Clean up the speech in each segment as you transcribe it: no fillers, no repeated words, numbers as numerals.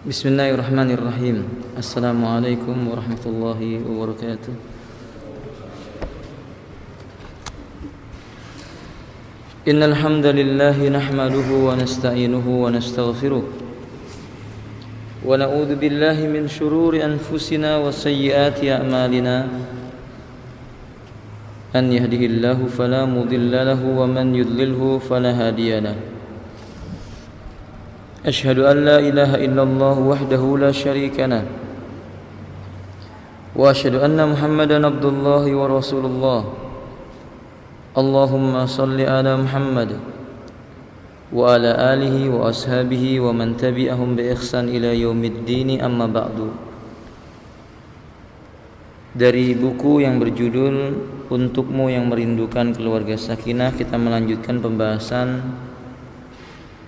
Bismillahirrahmanirrahim. Assalamualaikum warahmatullahi wabarakatuh. Innal hamdalillah nahmaduhu wa nasta'inuhu wa nastaghfiruh wa na'udzu billahi min shururi anfusina wa sayyiati a'malina. Man yahdihillahu fala mudilla lahu wa man yudlilhu fala hadiya lahu. Asyhadu an la ilaha illallah wahdahu la syarika lah wa asyhadu anna Muhammadan abdullahi wa rasulullah. Allahumma salli ala Muhammad wa ala alihi wa ashabihi wa man tabi'ahum bi ihsan ila yaumiddin, amma ba'du. Dari buku yang berjudul Untukmu yang Merindukan Keluarga Sakinah, kita melanjutkan pembahasan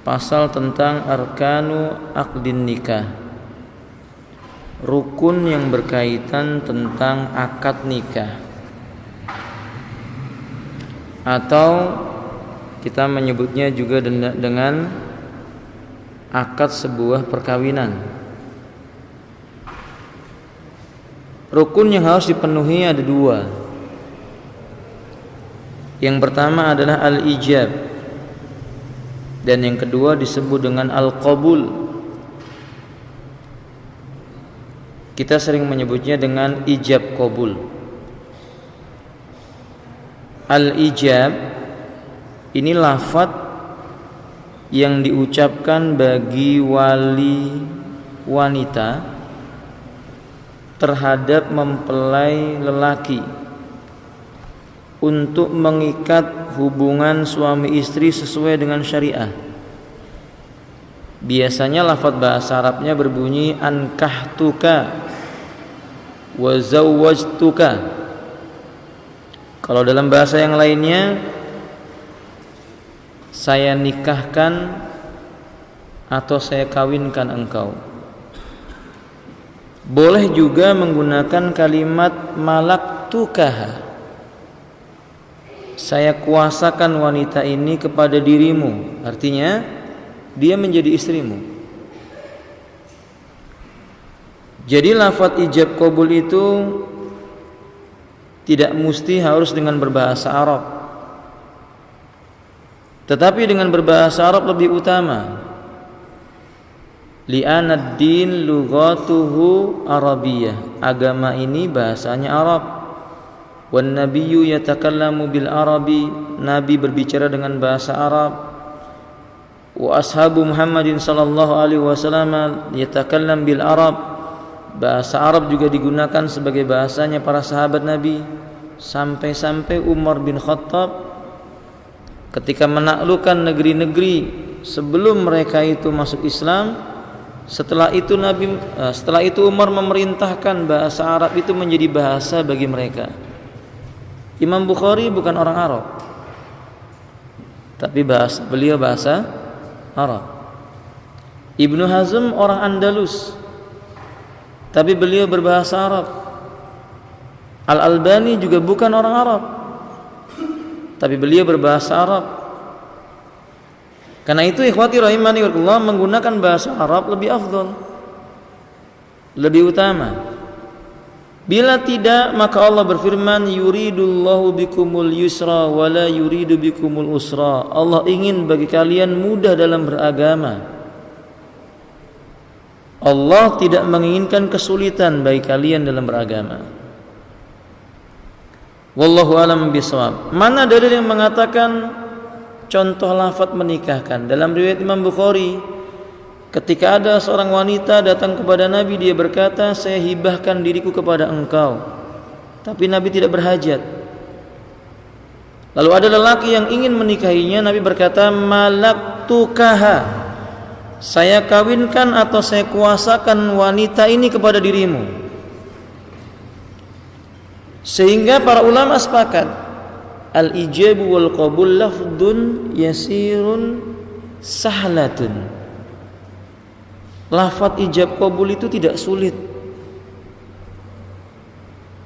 pasal tentang arkanu aqdin nikah, rukun yang berkaitan tentang akad nikah, atau kita menyebutnya juga dengan akad sebuah perkawinan. Rukun yang harus dipenuhi ada dua. Yang pertama adalah al-ijab, dan yang kedua disebut dengan al-qabul. Kita sering menyebutnya dengan ijab qabul. Al-ijab ini lafaz yang diucapkan bagi wali wanita terhadap mempelai lelaki untuk mengikat hubungan suami istri sesuai dengan syariah. Biasanya lafaz bahasa Arabnya berbunyi ankahtuka wa zawwajtuka. Kalau dalam bahasa yang lainnya, saya nikahkan atau saya kawinkan engkau. Boleh juga menggunakan kalimat malaktukaha, saya kuasakan wanita ini kepada dirimu. Artinya dia menjadi istrimu. Jadi lafaz ijab qabul itu tidak mesti harus dengan berbahasa Arab, tetapi dengan berbahasa Arab lebih utama. Li'anad din lughatuhu Arabiyyah, agama ini bahasanya Arab. Wan nabiyyu yatakallamu bil arabi, nabi berbicara dengan bahasa Arab. Wa ashabu Muhammadin sallallahu alaihi wasallam yatakallam bil arab, bahasa Arab juga digunakan sebagai bahasanya para sahabat Nabi. Sampai-sampai Umar bin Khattab ketika menaklukkan negeri-negeri sebelum mereka itu masuk Islam, setelah itu Umar memerintahkan bahasa Arab itu menjadi bahasa bagi mereka. Imam Bukhari bukan orang Arab, tapi beliau bahasa Arab. Ibnu Hazm orang Andalus, tapi beliau berbahasa Arab. Al-Albani juga bukan orang Arab, tapi beliau berbahasa Arab. Karena itu ikhwati rahimani wallahi, menggunakan bahasa Arab lebih afdal, lebih utama. Bila tidak, maka Allah berfirman, yuridullahu bikumul yusra wa la yuridu bikumul usra. Allah ingin bagi kalian mudah dalam beragama. Allah tidak menginginkan kesulitan bagi kalian dalam beragama. Wallahu a'lam bishawab. Mana dalil yang mengatakan contoh lafaz menikahkan? Dalam riwayat Imam Bukhari, ketika ada seorang wanita datang kepada Nabi, dia berkata, saya hibahkan diriku kepada engkau. Tapi Nabi tidak berhajat. Lalu ada lelaki yang ingin menikahinya, Nabi berkata, malaktukaha, saya kawinkan atau saya kuasakan wanita ini kepada dirimu. Sehingga para ulama sepakat, al-ijabu wal qabul lafdun yasirun sahlatun. Lafaz ijab qabul itu tidak sulit,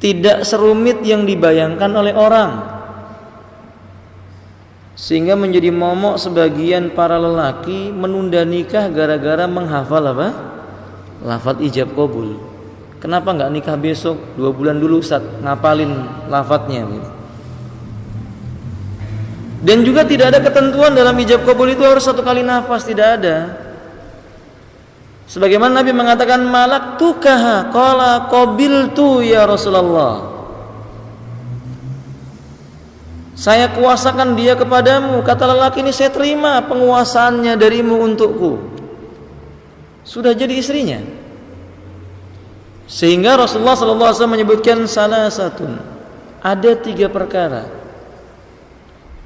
tidak serumit yang dibayangkan oleh orang. Sehingga menjadi momok sebagian para lelaki menunda nikah gara-gara menghafal apa? lafadz ijab qabul. Kenapa nggak nikah besok, 2 bulan dulu Ustaz, ngapalin lafadznya. Dan juga tidak ada ketentuan dalam ijab qabul itu harus 1 kali nafas, tidak ada. Sebagaimana Nabi mengatakan malaktukaha qala qabiltu ya Rasulullah. Saya kuasakan dia kepadamu, kata lelaki ini, saya terima penguasaannya darimu untukku. Sudah jadi istrinya. Sehingga Rasulullah SAW menyebutkan salah satu, ada 3 perkara.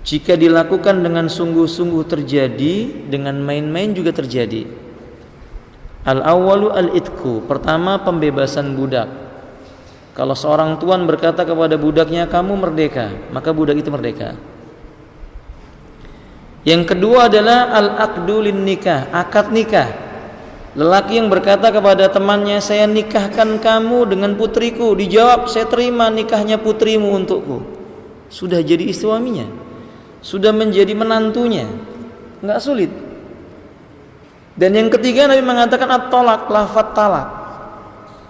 Jika dilakukan dengan sungguh-sungguh terjadi, dengan main-main juga terjadi. Al-awwalu al-itku, pertama pembebasan budak. Kalau seorang tuan berkata kepada budaknya, kamu merdeka, maka budak itu merdeka. Yang kedua adalah al-aqdu lin nikah, akad nikah. Lelaki yang berkata kepada temannya, saya nikahkan kamu dengan putriku. Dijawab, saya terima nikahnya putrimu untukku. Sudah jadi istri suaminya, sudah menjadi menantunya, nggak sulit. Dan yang ketiga Nabi mengatakan at-talaq, lafadz talak.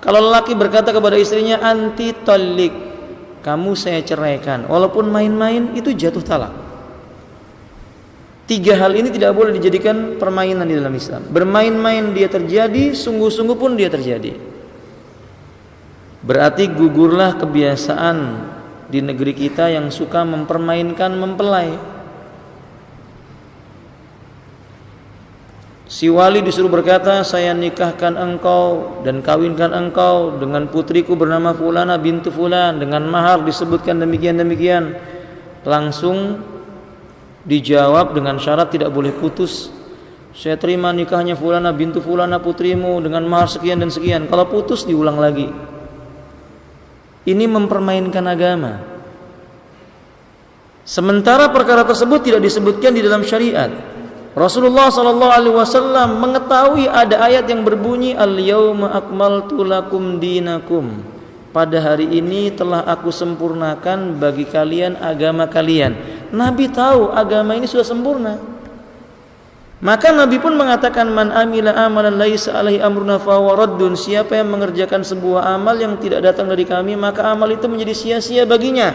Kalau lelaki berkata kepada istrinya, anti talik, kamu saya ceraikan, walaupun main-main, itu jatuh talak. 3 hal ini tidak boleh dijadikan permainan di dalam Islam. Bermain-main dia terjadi, sungguh-sungguh pun dia terjadi. Berarti gugurlah kebiasaan di negeri kita yang suka mempermainkan mempelai. Si wali disuruh berkata, saya nikahkan engkau dan kawinkan engkau dengan putriku bernama Fulana bintu Fulan, dengan mahar disebutkan demikian-demikian. Langsung dijawab dengan syarat tidak boleh putus. Saya terima nikahnya Fulana bintu Fulana putrimu dengan mahar sekian dan sekian. Kalau putus diulang lagi. Ini mempermainkan agama. Sementara perkara tersebut tidak disebutkan di dalam syariat. Rasulullah SAW mengetahui ada ayat yang berbunyi al-yauma akmaltu lakum dinakum. Pada hari ini telah aku sempurnakan bagi kalian agama kalian. Nabi tahu agama ini sudah sempurna. Maka Nabi pun mengatakan man amila amalan laisa alaihi amruna fahuwa raddun. Siapa yang mengerjakan sebuah amal yang tidak datang dari kami, maka amal itu menjadi sia-sia baginya.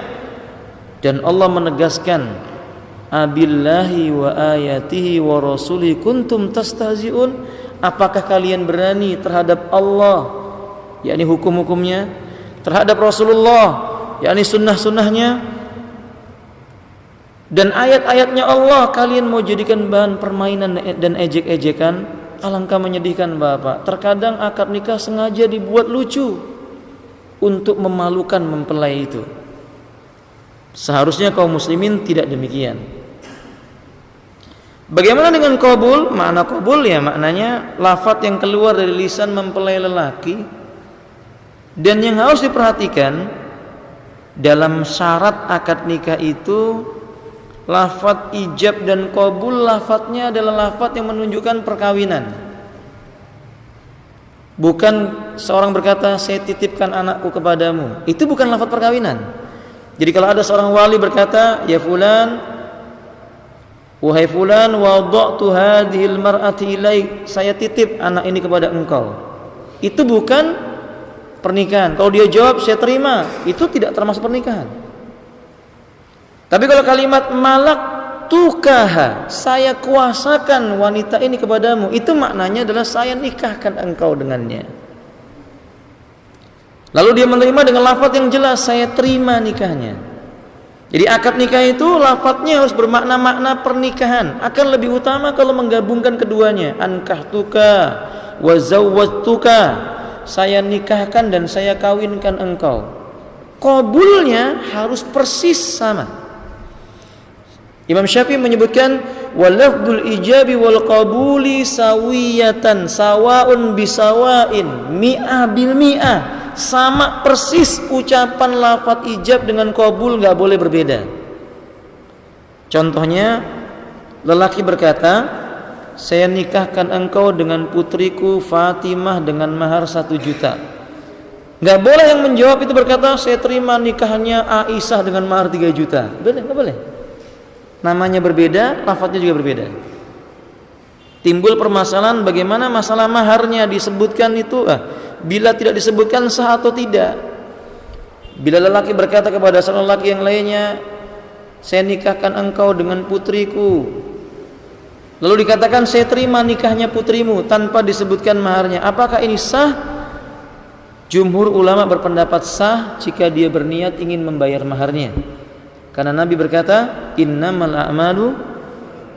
Dan Allah menegaskan, abillahi wa ayatihi wa rasulihi kuntum tastahzi'un. Apakah kalian berani terhadap Allah, yakni hukum-hukumnya, terhadap Rasulullah, yakni sunnah-sunnahnya, dan ayat-ayatnya Allah kalian mau jadikan bahan permainan dan ejek-ejekan? Alangkah menyedihkan Bapak. Terkadang akad nikah sengaja dibuat lucu untuk memalukan mempelai itu. Seharusnya kaum muslimin tidak demikian. Bagaimana dengan qabul? Makna qabul ya maknanya lafadz yang keluar dari lisan mempelai lelaki. Dan yang harus diperhatikan dalam syarat akad nikah itu, lafadz ijab dan qabul, lafadznya adalah lafadz yang menunjukkan perkawinan. Bukan seorang berkata saya titipkan anakku kepadamu. Itu bukan lafadz perkawinan. Jadi kalau ada seorang wali berkata, ya fulan, wahai fulan, wada'tu hadhil mar'ati ilaik, saya titip anak ini kepada engkau. Itu bukan pernikahan. Kalau dia jawab saya terima, itu tidak termasuk pernikahan. Tapi kalau kalimat malak tukaha, saya kuasakan wanita ini kepadamu, itu maknanya adalah saya nikahkan engkau dengannya. Lalu dia menerima dengan lafadz yang jelas, saya terima nikahnya. Jadi akad nikah itu lafadznya harus bermakna-makna pernikahan. Akan lebih utama kalau menggabungkan keduanya. Ankahtuka wa zawwajtuka, saya nikahkan dan saya kawinkan engkau. Qabulnya harus persis sama. Imam Syafi'i menyebutkan walafdul ijabi wal qabuli sawiyatan sawaun bisawain mi'ah bil mi'ah. Sama persis ucapan lafadz ijab dengan qabul, nggak boleh berbeda. Contohnya, lelaki berkata, saya nikahkan engkau dengan putriku Fatimah dengan mahar 1 juta. Nggak boleh yang menjawab itu berkata, saya terima nikahnya Aisyah dengan mahar 3 juta. Boleh, nggak boleh. Namanya berbeda, lafadznya juga berbeda. Timbul permasalahan bagaimana masalah maharnya disebutkan itu, bila tidak disebutkan sah atau tidak. Bila lelaki berkata kepada seorang lelaki yang lainnya, saya nikahkan engkau dengan putriku, lalu dikatakan saya terima nikahnya putrimu tanpa disebutkan maharnya, apakah ini sah? Jumhur ulama berpendapat sah jika dia berniat ingin membayar maharnya, karena Nabi berkata innamal a'malu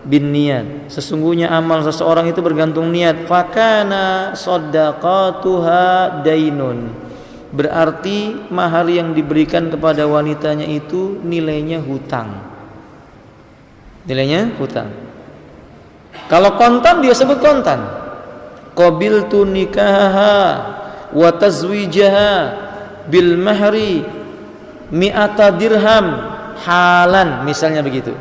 binniyat, sesungguhnya amal seseorang itu bergantung niat. Fakana shadaqatuha dainun, berarti mahar yang diberikan kepada wanitanya itu nilainya hutang. Nilainya hutang. Kalau kontan dia sebut kontan. Qabiltu nikahaha wa tazwijaha bil mahri mi'ata dirham halan, misalnya begitu.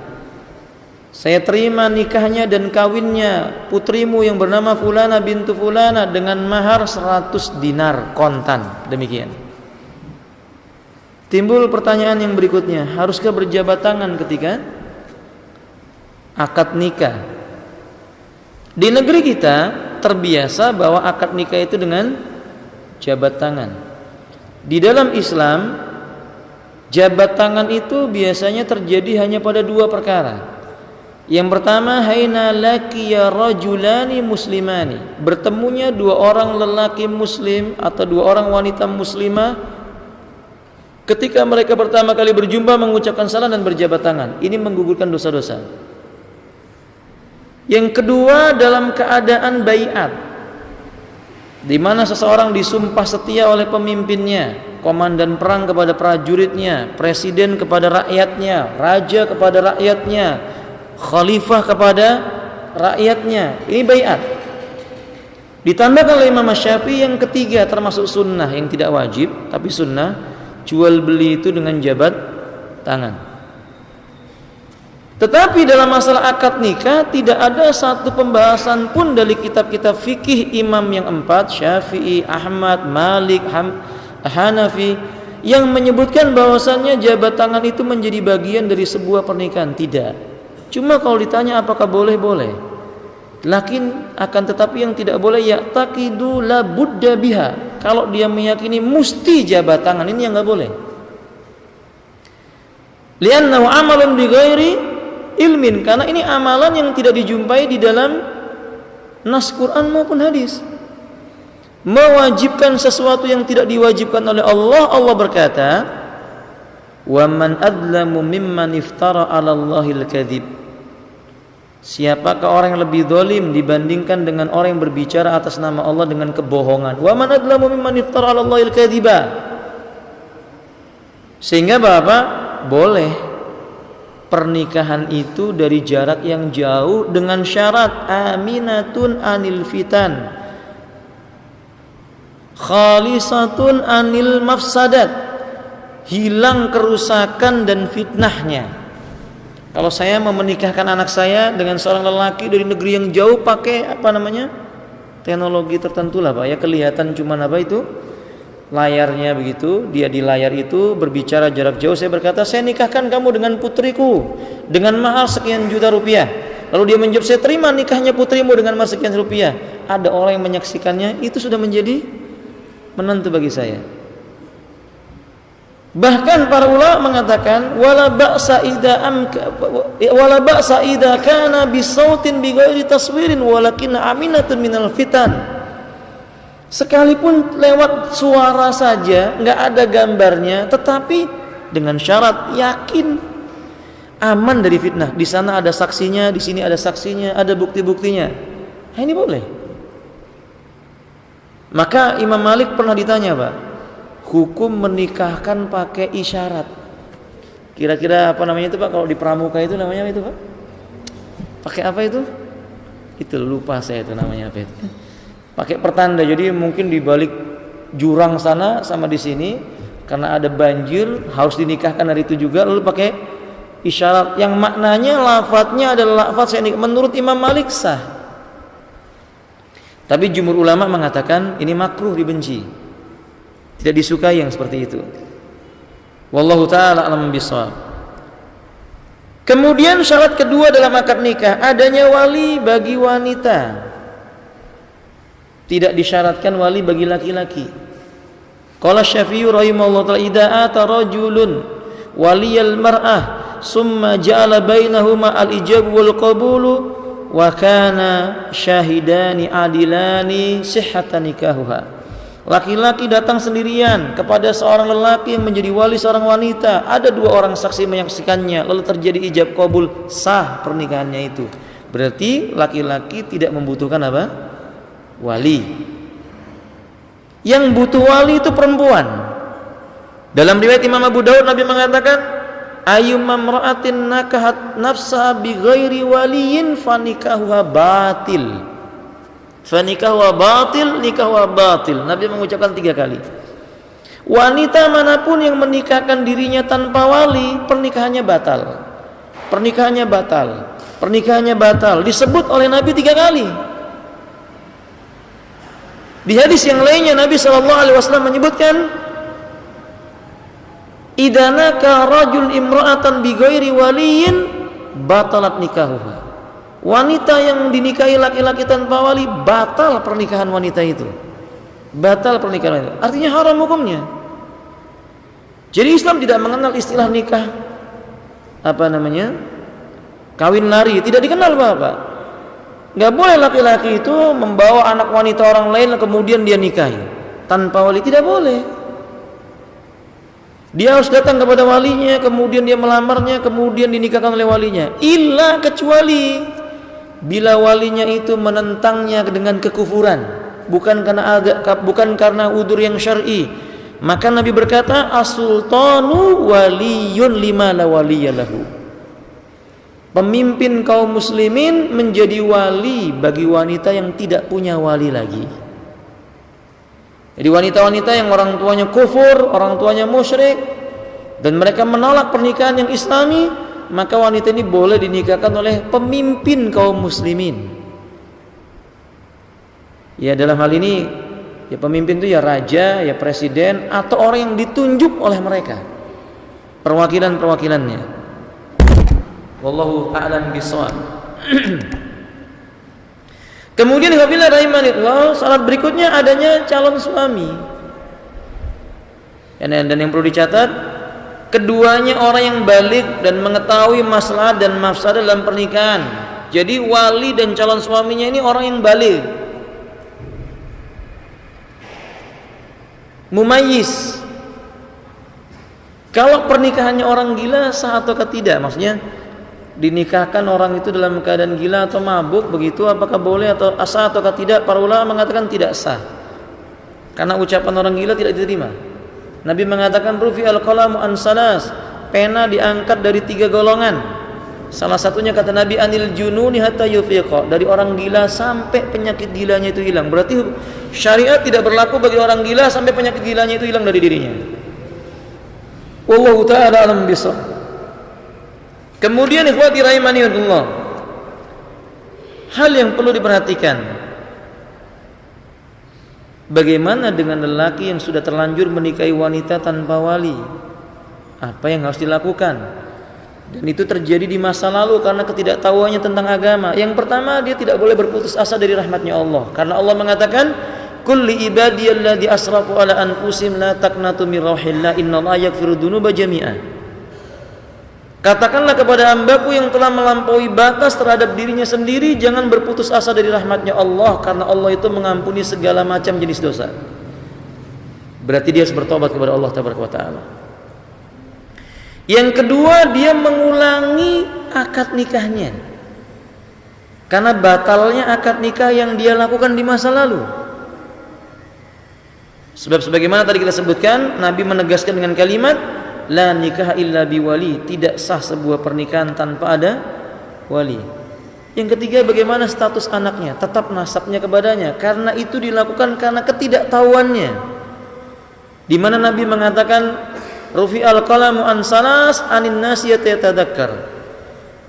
Saya terima nikahnya dan kawinnya putrimu yang bernama Fulana bintu Fulana dengan mahar 100 dinar kontan. Demikian. Timbul pertanyaan yang berikutnya, haruskah berjabat tangan ketika akad nikah? Di negeri kita terbiasa bahwa akad nikah itu dengan jabat tangan. Di dalam Islam, jabat tangan itu biasanya terjadi hanya pada dua perkara. Yang pertama, haina laqiya rajulani muslimani, bertemunya dua orang lelaki muslim atau dua orang wanita muslimah, ketika mereka pertama kali berjumpa mengucapkan salam dan berjabat tangan. Ini menggugurkan dosa-dosa. Yang kedua, dalam keadaan baiat, di mana seseorang disumpah setia oleh pemimpinnya, komandan perang kepada prajuritnya, presiden kepada rakyatnya, raja kepada rakyatnya, khalifah kepada rakyatnya. Ini baiat. Ditambahkan oleh Imam Syafi'i yang ketiga, termasuk sunnah yang tidak wajib tapi sunnah, jual beli itu dengan jabat tangan. Tetapi dalam masalah akad nikah tidak ada satu pembahasan pun dari kitab-kitab fikih imam yang empat, Syafi'i, Ahmad, Malik, Hanafi, yang menyebutkan bahwasannya jabat tangan itu menjadi bagian dari sebuah pernikahan. Tidak. Cuma kalau ditanya apakah boleh, boleh. Lakin akan tetapi yang tidak boleh ya'taqidu la budda biha. Kalau dia meyakini mesti jabat tangan, ini yang enggak boleh. Li'annahu amalun bi ghairi ilmin, karena ini amalan yang tidak dijumpai di dalam nas Quran maupun hadis. Mewajibkan sesuatu yang tidak diwajibkan oleh Allah. Allah berkata, "Wa man adlamu mimman iftara 'ala Allahil kadzib." Siapakah orang yang lebih zalim dibandingkan dengan orang yang berbicara atas nama Allah dengan kebohongan? Wa man adlamu mimman iftara 'ala Allahil kadziba. Sehingga Bapak boleh pernikahan itu dari jarak yang jauh dengan syarat aminatun anil fitan, khalisatun anil mafsadat, hilang kerusakan dan fitnahnya. Kalau saya mau menikahkan anak saya dengan seorang lelaki dari negeri yang jauh pakai teknologi tertentu lah Pak ya, kelihatan cuman layarnya begitu, dia di layar itu berbicara jarak jauh. Saya berkata, saya nikahkan kamu dengan putriku dengan mahar sekian juta rupiah. Lalu dia menjawab, saya terima nikahnya putrimu dengan mahar sekian rupiah. Ada orang yang menyaksikannya, itu sudah menjadi menentu bagi saya. Bahkan para ulama mengatakan wala ba'sa idza kana bisautin bighairi taswirin walakin aminatun minal fitan. Sekalipun lewat suara saja, enggak ada gambarnya, tetapi dengan syarat yakin aman dari fitnah. Di sana ada saksinya, di sini ada saksinya, ada bukti-buktinya. Nah, ini boleh. Maka Imam Malik pernah ditanya, Pak, hukum menikahkan pakai isyarat. Kira-kira apa namanya itu Pak? Kalau di pramuka itu namanya itu Pak? Pakai apa itu? Itu lupa saya itu namanya apa itu. Pakai pertanda. Jadi mungkin di balik jurang sana sama di sini karena ada banjir harus dinikahkan hari itu juga, lalu pakai isyarat yang maknanya lafadznya adalah lafadz saya nikah. Menurut Imam Malik sah. Tapi jumhur ulama mengatakan ini makruh, dibenci. Tidak disukai yang seperti itu. Wallahu taala alam bisawab. Kemudian syarat kedua dalam akad nikah, adanya wali bagi wanita. Tidak disyaratkan wali bagi laki-laki. Qala Syafi'i rahimahullah ta'ala, idza ata rajulun waliyal mar'ah summa ja'ala bainahuma al-ijab wal qabulu wa kana syahidani adilani sihhatan nikahuha. Laki-laki datang sendirian kepada seorang lelaki yang menjadi wali seorang wanita. Ada dua orang saksi menyaksikannya, lalu terjadi ijab qabul, sah pernikahannya itu. Berarti laki-laki tidak membutuhkan apa? Wali. Yang butuh wali itu perempuan. Dalam riwayat Imam Abu Daud, Nabi mengatakan, ayyumma imra'atin nakahat nafsaha bighairi waliyin fanikahuha batil. Fanikahuha batil, nikahuha batil. Nabi mengucapkan 3 kali. Wanita manapun yang menikahkan dirinya tanpa wali, pernikahannya batal. Pernikahannya batal. Pernikahannya batal. Disebut oleh Nabi 3 kali. Di hadis yang lainnya Nabi SAW menyebutkan, idza naka rajul imra'atan bighairi waliyin batalat nikahuha. Wanita yang dinikahi laki-laki tanpa wali, batal pernikahan wanita itu. Batal pernikahan itu. Artinya haram hukumnya. Jadi Islam tidak mengenal istilah nikah kawin lari, tidak dikenal Bapak. Enggak boleh laki-laki itu membawa anak wanita orang lain kemudian dia nikahi tanpa wali, tidak boleh. Dia harus datang kepada walinya, kemudian dia melamarnya, kemudian dinikahkan oleh walinya. Illa kecuali bila walinya itu menentangnya dengan kekufuran, bukan karena udzur yang syar'i, maka Nabi berkata, as-sultanu waliyun lima la waliyalahu. Pemimpin kaum muslimin menjadi wali bagi wanita yang tidak punya wali lagi. Jadi wanita-wanita yang orang tuanya kufur, orang tuanya musyrik, dan mereka menolak pernikahan yang islami, maka wanita ini boleh dinikahkan oleh pemimpin kaum muslimin. Ya, dalam hal ini ya pemimpin itu ya raja, ya presiden, atau orang yang ditunjuk oleh mereka, perwakilan-perwakilannya. Wallahu a'lam bishawab. Kemudian apabila rahimanillah, syarat berikutnya adanya calon suami. Dan yang perlu dicatat, keduanya orang yang baligh dan mengetahui maslahat dan mafsadah dalam pernikahan. Jadi wali dan calon suaminya ini orang yang baligh, mumayyiz. Kalau pernikahannya orang gila, sah atau tidak? Maksudnya dinikahkan orang itu dalam keadaan gila atau mabuk, begitu apakah boleh atau sah atau tidak? Para ulama mengatakan tidak sah, karena ucapan orang gila tidak diterima. Nabi mengatakan rufi al-qalamu an salas, pena diangkat dari 3 golongan. Salah satunya kata Nabi anil jununi hatta yufiqa, dari orang gila sampai penyakit gilanya itu hilang. Berarti syariat tidak berlaku bagi orang gila sampai penyakit gilanya itu hilang dari dirinya. Wallahu ta'ala alam bisawab. Kemudian ikhwati rahimanillah, hal yang perlu diperhatikan, bagaimana dengan lelaki yang sudah terlanjur menikahi wanita tanpa wali? Apa yang harus dilakukan? Dan itu terjadi di masa lalu karena ketidaktahuannya tentang agama. Yang pertama, dia tidak boleh berputus asa dari rahmatnya Allah, karena Allah mengatakan, qul li ibadiyalladzi asrafu ala anfusihim la taqnatu min rahillah innallaha yaghfiru dzunuba jami'an. Katakanlah kepada hambaku yang telah melampaui batas terhadap dirinya sendiri, jangan berputus asa dari rahmatnya Allah, karena Allah itu mengampuni segala macam jenis dosa. Berarti dia harus bertobat kepada Allah Taala. Yang kedua, dia mengulangi akad nikahnya, karena batalnya akad nikah yang dia lakukan di masa lalu. Sebab sebagaimana tadi kita sebutkan, Nabi menegaskan dengan kalimat la nikah illa biwali, tidak sah sebuah pernikahan tanpa ada wali. Yang ketiga, bagaimana status anaknya, tetap nasabnya kepadanya, karena itu dilakukan karena ketidaktahuannya, di mana Nabi mengatakan rufi al-qalamu an salas anin nasiyati yatadakkar,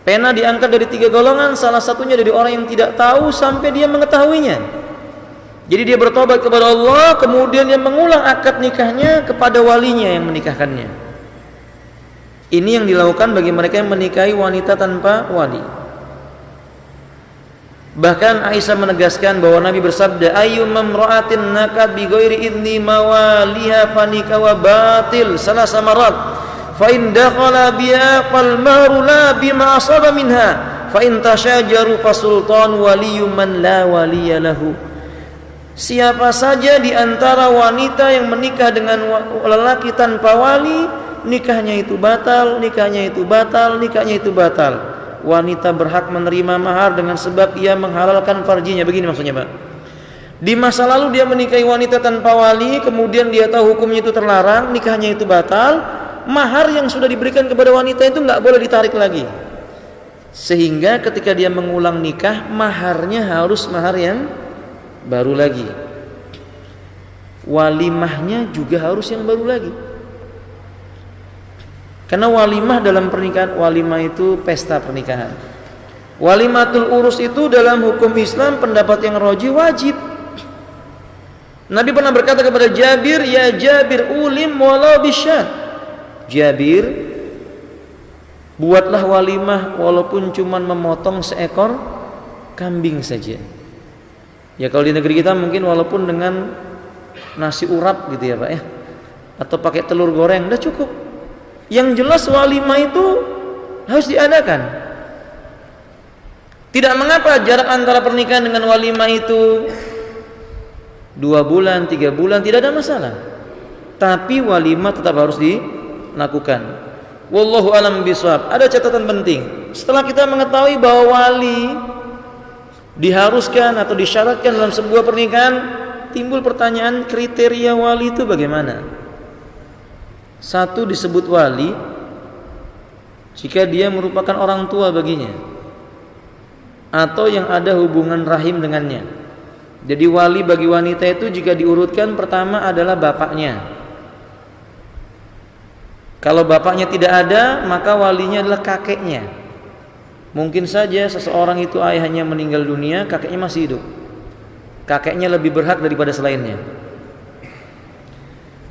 pena diangkat dari 3 golongan, salah satunya dari orang yang tidak tahu sampai dia mengetahuinya. Jadi dia bertobat kepada Allah, kemudian dia mengulang akad nikahnya kepada walinya yang menikahkannya. Ini yang dilakukan bagi mereka yang menikahi wanita tanpa wali. Bahkan Aisyah menegaskan bahwa Nabi bersabda, ayyumam ra'atin nakat bi ghairi idni mawaliha fanika wa batil salasa marat fa in dakhala biha fal mahru la bima asaba minha fa in tashajaru fasultan waliyyu man la waliya lahu. Siapa saja di antara wanita yang menikah dengan lelaki tanpa wali, nikahnya itu batal, nikahnya itu batal, nikahnya itu batal. Wanita berhak menerima mahar dengan sebab ia menghalalkan farjinya. Begini maksudnya, Pak. Di masa lalu dia menikahi wanita tanpa wali, kemudian dia tahu hukumnya itu terlarang, nikahnya itu batal, mahar yang sudah diberikan kepada wanita itu nggak boleh ditarik lagi. Sehingga ketika dia mengulang nikah, maharnya harus mahar yang baru lagi. Walimahnya juga harus yang baru lagi. Karena walimah dalam pernikahan, walimah itu pesta pernikahan. Walimatul urus itu dalam hukum Islam pendapat yang rajih wajib. Nabi pernah berkata kepada Jabir, ya Jabir ulim walau bisyat. Jabir, buatlah walimah walaupun cuma memotong seekor kambing saja. Ya kalau di negeri kita mungkin walaupun dengan nasi urap gitu ya Pak ya, atau pakai telur goreng, udah cukup. Yang jelas walimah itu harus diadakan. Tidak mengapa jarak antara pernikahan dengan walimah itu 2 bulan, 3 bulan, tidak ada masalah. Tapi walimah tetap harus dilakukan. Wallahu a'lam bishawab. Ada catatan penting. Setelah kita mengetahui bahwa wali diharuskan atau disyaratkan dalam sebuah pernikahan, timbul pertanyaan kriteria wali itu bagaimana? Satu, disebut wali jika dia merupakan orang tua baginya atau yang ada hubungan rahim dengannya. Jadi wali bagi wanita itu jika diurutkan, pertama adalah bapaknya. Kalau bapaknya tidak ada, maka walinya adalah kakeknya. Mungkin saja seseorang itu ayahnya meninggal dunia, kakeknya masih hidup. Kakeknya lebih berhak daripada selainnya.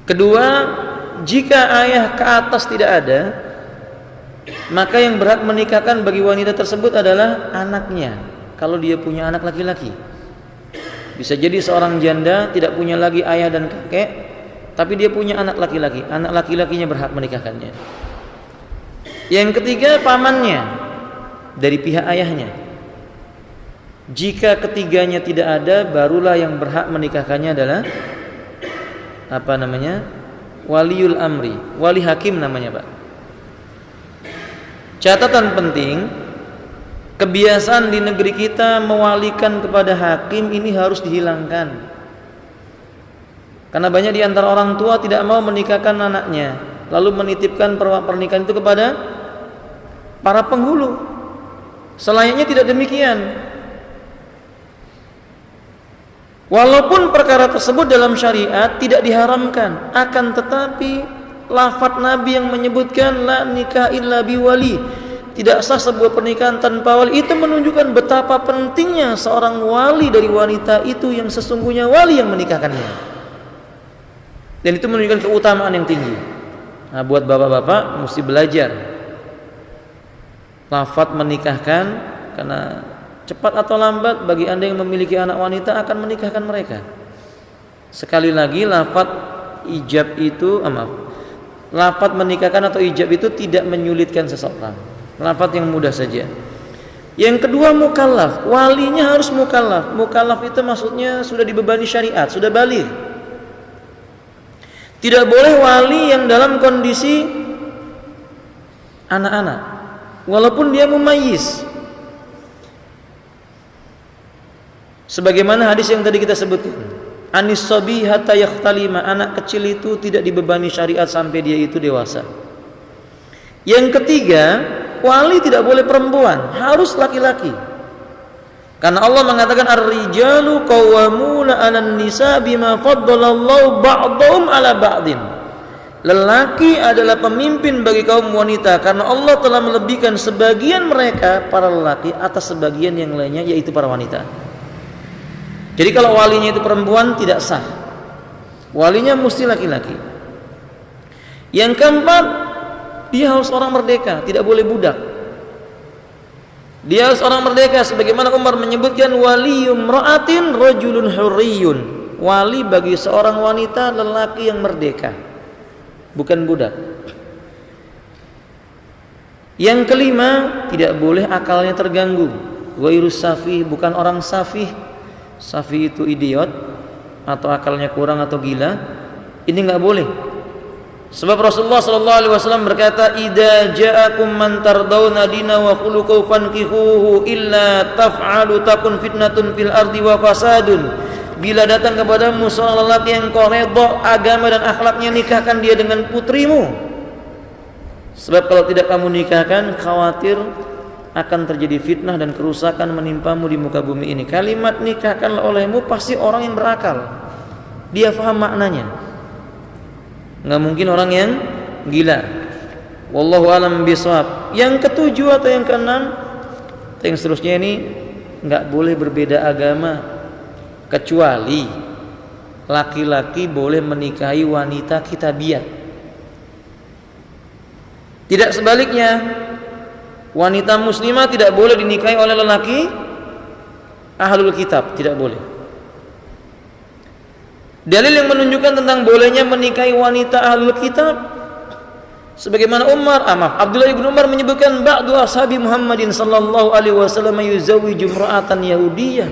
Kedua, jika ayah ke atas tidak ada, maka yang berhak menikahkan bagi wanita tersebut adalah anaknya. Kalau dia punya anak laki-laki, bisa jadi seorang janda tidak punya lagi ayah dan kakek, tapi dia punya anak laki-laki. Anak laki-lakinya berhak menikahkannya. Yang ketiga, pamannya dari pihak ayahnya. Jika ketiganya tidak ada, barulah yang berhak menikahkannya adalah waliul amri, wali hakim namanya Pak. Catatan penting, kebiasaan di negeri kita mewalikan kepada hakim ini harus dihilangkan. Karena banyak di antara orang tua tidak mau menikahkan anaknya, lalu menitipkan pernikahan itu kepada para penghulu. Selayaknya tidak demikian. Walaupun perkara tersebut dalam syariat tidak diharamkan, akan tetapi lafaz Nabi yang menyebutkan la nikah illa biwali, tidak sah sebuah pernikahan tanpa wali, itu menunjukkan betapa pentingnya seorang wali dari wanita itu yang sesungguhnya wali yang menikahkannya. Dan itu menunjukkan keutamaan yang tinggi. Nah, buat bapak-bapak mesti belajar lafaz menikahkan, karena cepat atau lambat bagi Anda yang memiliki anak wanita akan menikahkan mereka. Sekali lagi, lafaz ijab itu lafaz menikahkan atau ijab itu tidak menyulitkan seseorang. Lafaz yang mudah saja. Yang kedua, mukallaf. Walinya harus mukallaf. Mukallaf itu maksudnya sudah dibebani syariat, sudah baligh. Tidak boleh wali yang dalam kondisi anak-anak, walaupun dia mumayyiz. Sebagaimana hadis yang tadi kita sebutkan, anis sabi hatta yakhtalima, anak kecil itu tidak dibebani syariat sampai dia itu dewasa. Yang ketiga, wali tidak boleh perempuan, harus laki-laki. Karena Allah mengatakan ar-rijalu qawwamuna 'alan nisa bima faddalallahu ba'dhum 'ala ba'din. Lelaki adalah pemimpin bagi kaum wanita karena Allah telah melebihkan sebagian mereka para lelaki atas sebagian yang lainnya, yaitu para wanita. Jadi kalau walinya itu perempuan tidak sah. Walinya mesti laki-laki. Yang keempat, Dia harus orang merdeka, tidak boleh budak. Dia harus orang merdeka, sebagaimana Umar menyebutkan waliyum ra'atin rajulun hurriyun. Wali bagi seorang wanita lelaki yang merdeka, bukan budak. Yang kelima, tidak boleh akalnya terganggu. Ghairus safih, bukan orang safih. Safih itu idiot atau akalnya kurang atau gila. Ini enggak boleh. Sebab Rasulullah sallallahu alaihi wasallam berkata, "Idza ja'akum man tardawna dina wa khuluquhu fankihuhu illa taf'alu takun fitnatun fil ardi wa fasadun." Bila datang kepadamu seorang lelaki yang kau redha agama dan akhlaknya, nikahkan dia dengan putrimu. Sebab kalau tidak kamu nikahkan, khawatir akan terjadi fitnah dan kerusakan menimpamu di muka bumi ini. Kalimat nikahkanlah olehmu pasti orang yang berakal. Dia faham maknanya. Nggak mungkin orang yang gila. Wallahu a'lam bishawab. Yang ketujuh atau yang keenam, yang seterusnya ini nggak boleh berbeda agama, kecuali laki-laki boleh menikahi wanita kitabiah. Tidak sebaliknya, wanita muslimah tidak boleh dinikahi oleh lelaki ahlul kitab, tidak boleh. Dalil yang menunjukkan tentang bolehnya menikahi wanita ahlul kitab, sebagaimana Abdullah bin Umar menyebutkan ba'du ashabi Muhammadin sallallahu alaihi wasallam yuzawwiju imra'atan yahudiyah.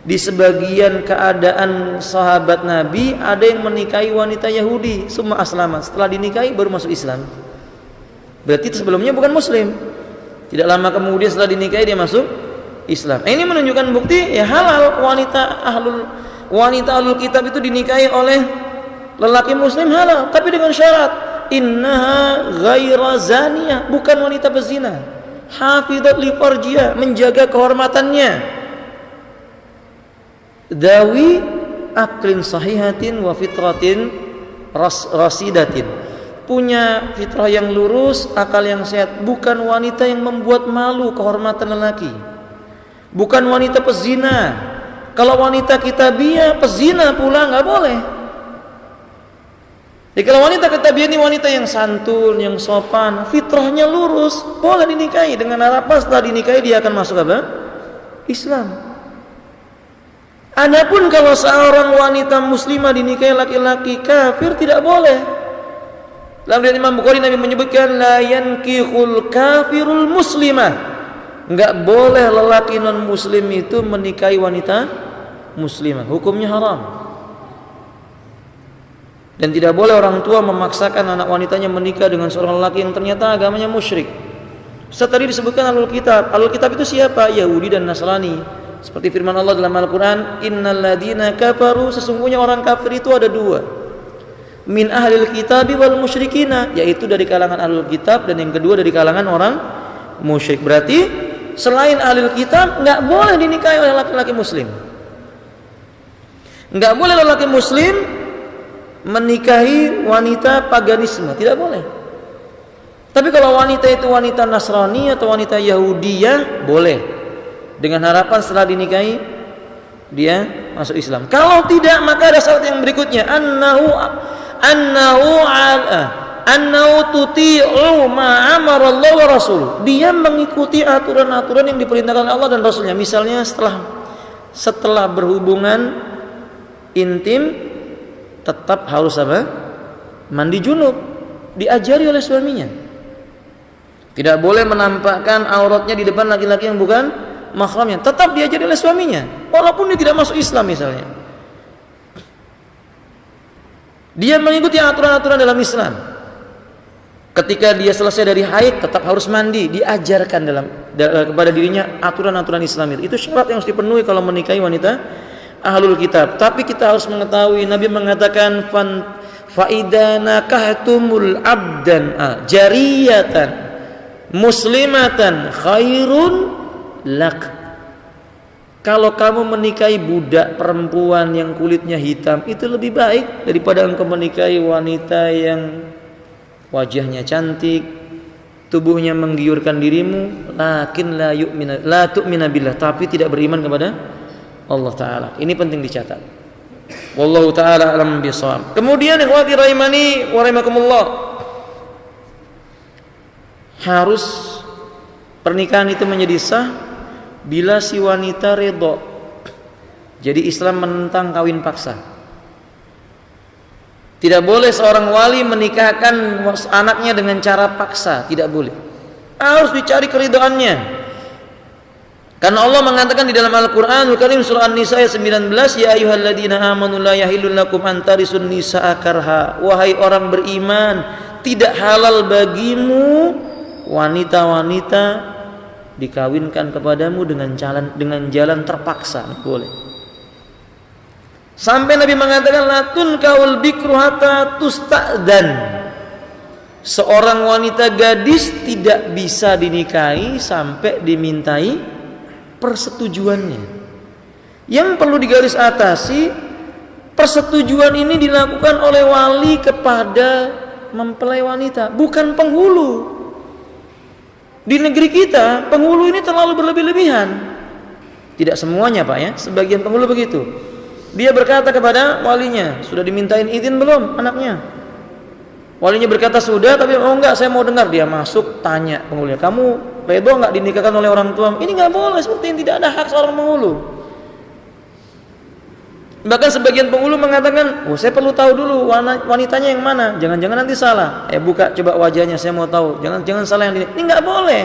Di sebagian keadaan sahabat Nabi ada yang menikahi wanita Yahudi, summa aslama, setelah dinikahi baru masuk Islam. Berarti sebelumnya bukan muslim. Tidak lama kemudian setelah dinikahi dia masuk Islam. Ini menunjukkan bukti ya halal wanita ahlul kitab itu dinikahi oleh lelaki muslim, halal, tapi dengan syarat innaha ghaira zaniyah, bukan wanita berzina, hafizat li farjiha, menjaga kehormatannya, dawi aklin sahihatin wa fitratin rasidatin, punya fitrah yang lurus, akal yang sehat, bukan wanita yang membuat malu kehormatan lelaki, bukan wanita pezina. Kalau wanita kitabiah pezina pula nggak boleh. Jadi kalau wanita kitabiah ini wanita yang santun, yang sopan, fitrahnya lurus, boleh dinikahi dengan harapan setelah dinikahi dia akan masuk apa? Islam. Adapun kalau seorang wanita muslimah dinikahi laki-laki kafir, tidak boleh. Dalam riwayat Imam Bukhari Nabi menyebutkan la yankihul kafirul muslimah. Enggak boleh lelaki non muslim itu menikahi wanita muslimah, hukumnya haram. Dan tidak boleh orang tua memaksakan anak wanitanya menikah dengan seorang lelaki yang ternyata agamanya musyrik. Tadi disebutkan ahlul kitab. Ahlul kitab itu siapa? Yahudi dan Nasrani. Seperti firman Allah dalam Al-Quran, innal ladina kafaru, sesungguhnya orang kafir itu ada dua, min ahlil kitabi wal musyrikina, yaitu dari kalangan ahlul kitab, dan yang kedua dari kalangan orang musyrik. Berarti selain ahlul kitab nggak boleh dinikahi oleh laki-laki muslim. Nggak boleh lelaki muslim menikahi wanita paganisme, tidak boleh. Tapi kalau wanita itu wanita Nasrani atau wanita Yahudiyah, boleh, dengan harapan setelah dinikahi dia masuk Islam. Kalau tidak, maka ada syarat yang berikutnya, annahu tuti'u ma amara Allah wa rasul. Dia mengikuti aturan-aturan yang diperintahkan Allah dan Rasulnya. Misalnya setelah berhubungan intim tetap harus apa? Mandi junub, diajari oleh suaminya. Tidak boleh menampakkan auratnya di depan laki-laki yang bukan mahramnya, tetap diajari oleh suaminya walaupun dia tidak masuk Islam misalnya. Dia mengikuti aturan-aturan dalam Islam. Ketika dia selesai dari haid tetap harus mandi, diajarkan kepada dirinya aturan-aturan Islam itu. Itu syarat yang harus dipenuhi kalau menikahi wanita ahlul kitab. Tapi kita harus mengetahui Nabi mengatakan faida nakahtumul abdan jariyatan muslimatan khairun lak. Kalau kamu menikahi budak perempuan yang kulitnya hitam, itu lebih baik daripada engkau menikahi wanita yang wajahnya cantik, tubuhnya menggiurkan dirimu, lakin la tu'mina billah, tapi tidak beriman kepada Allah Ta'ala. Ini penting dicatat. Wallahu ta'ala alam bisawab. Kemudian ikhwati rahimani wa rahimakumullah, harus pernikahan itu menjadi sah bila si wanita ridho. Jadi Islam menentang kawin paksa. Tidak boleh seorang wali menikahkan anaknya dengan cara paksa, tidak boleh. Harus dicari keridhoannya. Karena Allah mengatakan di dalam Al-Qur'anul Karim surah An-Nisa ayat 19, ya ayyuhalladzina amanu la yahillul lakum an tarisun nisaa karha. Wahai orang beriman, tidak halal bagimu wanita-wanita dikawinkan kepadamu dengan jalan terpaksa, boleh. Sampai Nabi mengatakan latun kaul bikru hatta tusta'dan. Seorang wanita gadis tidak bisa dinikahi sampai dimintai persetujuannya. Yang perlu digaris atasi, persetujuan ini dilakukan oleh wali kepada mempelai wanita, bukan penghulu. Di negeri kita, penghulu ini terlalu berlebih-lebihan. Tidak semuanya, Pak ya, sebagian penghulu begitu. Dia berkata kepada walinya, sudah dimintain izin belum anaknya? Walinya berkata sudah, tapi oh enggak, saya mau dengar. Dia masuk tanya penghulunya, kamu redho enggak dinikahkan oleh orang tua? Ini enggak boleh, seperti ini tidak ada hak seorang penghulu. Bahkan sebagian penghulu mengatakan, oh saya perlu tahu dulu wanitanya yang mana, jangan-jangan nanti salah. Buka coba wajahnya, saya mau tahu. Jangan salah yang ini enggak boleh.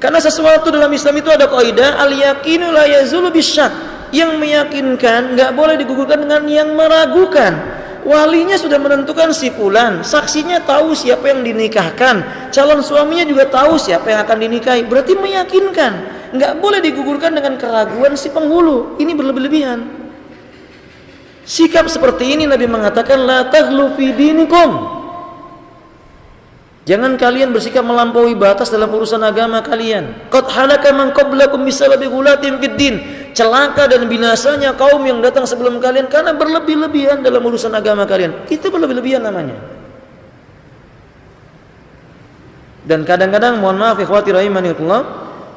Karena sesuatu dalam Islam itu ada kaidah al-yaqinu la yazulu bisyak. Yang meyakinkan enggak boleh digugurkan dengan yang meragukan. Walinya sudah menentukan si fulan, saksinya tahu siapa yang dinikahkan, calon suaminya juga tahu siapa yang akan dinikahi. Berarti meyakinkan. Enggak boleh digugurkan dengan keraguan si penghulu. Ini berlebih-lebihan. Sikap seperti ini Nabi mengatakan la taghlu fi dinikum. Jangan kalian bersikap melampaui batas dalam urusan agama kalian. Qad halaka man qablakum bisababi ghulatin fid din. Celaka dan binasanya kaum yang datang sebelum kalian karena berlebih-lebihan dalam urusan agama kalian. Itu berlebih-lebihan namanya. Dan kadang-kadang, mohon maaf ikhwati rahimanillah,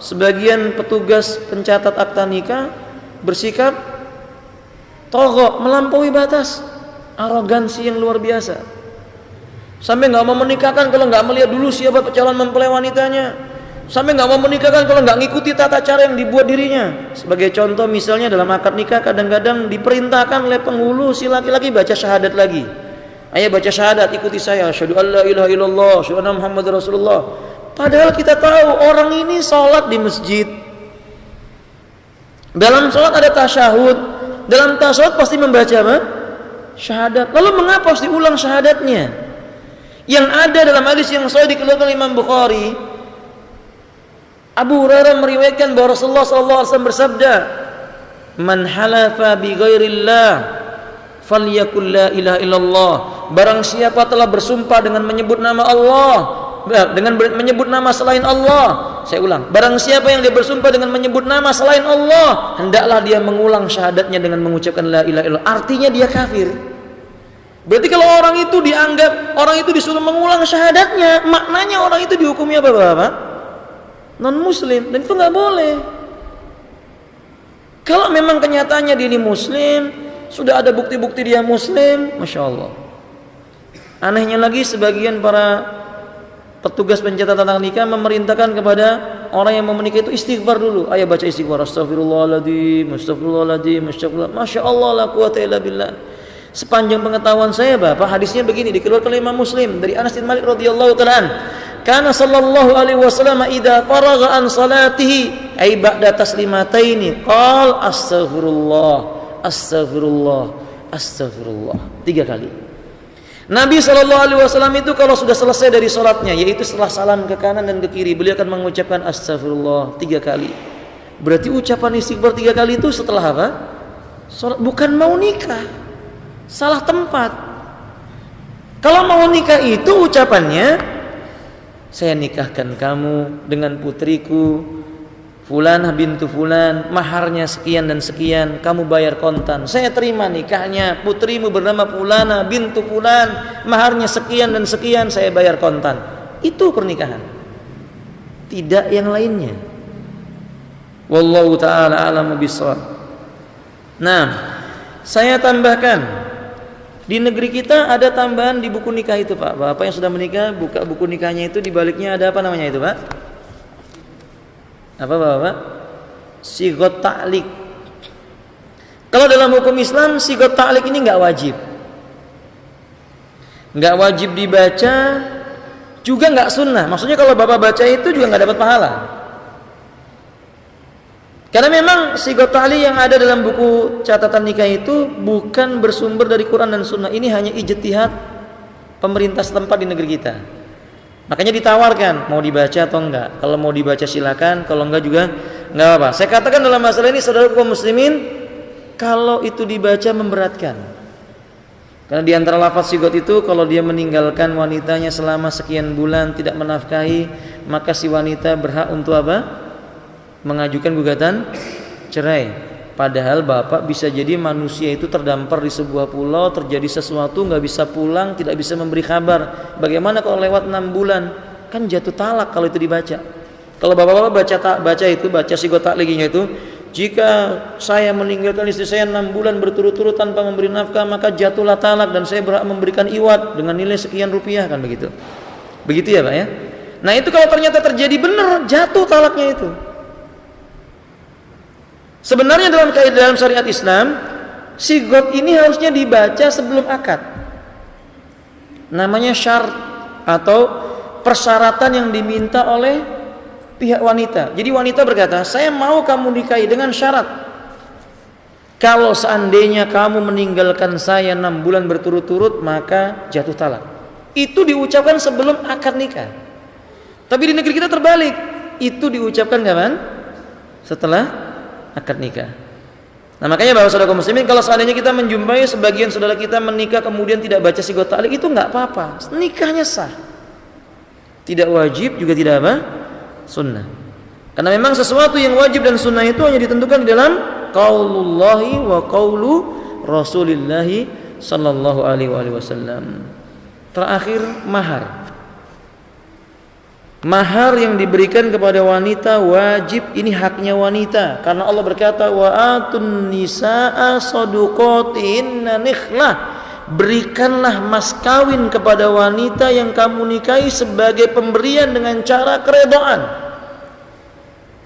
sebagian petugas pencatat akta nikah bersikap togok, melampaui batas, arogansi yang luar biasa. Sampai nggak mau menikahkan kalau nggak melihat dulu siapa calon mempelai wanitanya. Sampai nggak mau menikahkan kalau nggak ngikuti tata cara yang dibuat dirinya. Sebagai contoh misalnya dalam akad nikah kadang-kadang diperintahkan oleh penghulu si laki-laki baca syahadat lagi. Ayo baca syahadat, ikuti saya. Asyhadu alla ilaha illallah, asyhadu anna Muhammadar Rasulullah. Padahal kita tahu orang ini sholat di masjid. Dalam sholat ada tasyahud. Dalam tasyahud pasti membaca apa? Syahadat. Lalu mengapa harus diulang syahadatnya? Yang ada dalam hadis yang sahih dikeluarkan Imam Bukhari, Abu Hurairah meriwayatkan bahwa Rasulullah SAW bersabda, "Man halafa bi ghairillah falyakul la ilaha illallah." Barang siapa telah bersumpah dengan menyebut nama Allah, dengan menyebut nama selain Allah. Saya ulang, barang siapa yang dia bersumpah dengan menyebut nama selain Allah, hendaklah dia mengulang syahadatnya dengan mengucapkan la ilaha illallah. Artinya dia kafir. Berarti kalau orang itu dianggap, orang itu disuruh mengulang syahadatnya, maknanya orang itu dihukumi apa Bapak? Non muslim, dan itu nggak boleh. Kalau memang kenyataannya dia ini muslim, sudah ada bukti-bukti dia muslim, masya Allah. Anehnya lagi sebagian para petugas pencatatan akad nikah memerintahkan kepada orang yang mau menikah itu istighfar dulu. Ayo baca istighfar, astagfirullahaladzim, astagfirullahaladzim, astagfirullah. Masya Allah la quwata illa billah. Sepanjang pengetahuan saya Bapak, hadisnya begini, dikeluarkan oleh Imam Muslim dari Anas bin Malik radhiyallahu taala. Kana sallallahu alaihi wasallam idza faragha an salatihi ay ba'da taslimataini qala astaghfirullah astaghfirullah astaghfirullah 3 kali. Nabi sallallahu alaihi wasallam itu kalau sudah selesai dari salatnya, yaitu setelah salam ke kanan dan ke kiri, beliau akan mengucapkan astaghfirullah 3 kali. Berarti ucapan istighfar 3 kali itu setelah apa? Salat, bukan mau nikah. Salah tempat. Kalau mau nikah itu ucapannya, saya nikahkan kamu dengan putriku Fulanah bintu Fulan, maharnya sekian dan sekian, kamu bayar kontan. Saya terima nikahnya, putrimu bernama Fulanah bintu Fulan, maharnya sekian dan sekian, saya bayar kontan. Itu pernikahan, tidak yang lainnya. Wallahu ta'ala a'lamu bishawab. Nah, saya tambahkan, Di negeri kita ada tambahan di buku nikah itu, Pak. Bapak yang sudah menikah, buka buku nikahnya itu, di baliknya ada apa namanya itu, Pak? Apa Bapak? Sigot ta'lik. Kalau dalam hukum Islam, sigot ta'lik ini enggak wajib. Enggak wajib dibaca, juga enggak sunnah. Maksudnya kalau Bapak baca itu juga enggak dapat pahala. Karena memang sigot ta'lik yang ada dalam buku catatan nikah itu bukan bersumber dari Quran dan sunnah. Ini hanya ijtihad pemerintah setempat di negeri kita. Makanya ditawarkan mau dibaca atau enggak. Kalau mau dibaca silakan, kalau enggak juga enggak apa-apa. Saya katakan dalam masalah ini saudara kaum muslimin, kalau itu dibaca memberatkan. Karena di antara lafaz sigot itu, kalau dia meninggalkan wanitanya selama sekian bulan tidak menafkahi, maka si wanita berhak untuk apa? Mengajukan gugatan cerai. Padahal bapak bisa jadi manusia itu terdampar di sebuah pulau, terjadi sesuatu nggak bisa pulang, tidak bisa memberi kabar. Bagaimana kalau lewat 6 bulan? Kan jatuh talak kalau itu dibaca. Kalau bapak-bapak baca sigot ta'liqnya itu, jika saya meninggalkan istri saya 6 bulan berturut-turut tanpa memberi nafkah, maka jatuhlah talak dan saya berhak memberikan iwat dengan nilai sekian rupiah, kan begitu. Begitu ya Pak ya. Nah itu kalau ternyata terjadi benar, jatuh talaknya itu. Sebenarnya dalam syariat Islam, sigot ini harusnya dibaca sebelum akad. Namanya syarat atau persyaratan yang diminta oleh pihak wanita. Jadi wanita berkata, saya mau kamu nikahi dengan syarat, kalau seandainya kamu meninggalkan saya 6 bulan berturut-turut, maka jatuh talak. Itu diucapkan sebelum akad nikah. Tapi di negeri kita terbalik, itu diucapkan kapan? Setelah akad nikah. Nah makanya bahwa saudara kaum muslimin, kalau seandainya kita menjumpai sebagian saudara kita menikah kemudian tidak baca sigot ta'liq, itu nggak apa-apa, nikahnya sah, tidak wajib juga tidak apa? Sunnah. Karena memang sesuatu yang wajib dan sunnah itu hanya ditentukan di dalam qaulullahi wa qaulu rasulillahi sallallahu alaihi wasallam. Terakhir, mahar. Mahar yang diberikan kepada wanita wajib, ini haknya wanita. Karena Allah berkata, wa atun nisaa saduqatinna nikhlah. Berikanlah mas kawin kepada wanita yang kamu nikahi sebagai pemberian dengan cara keredaan.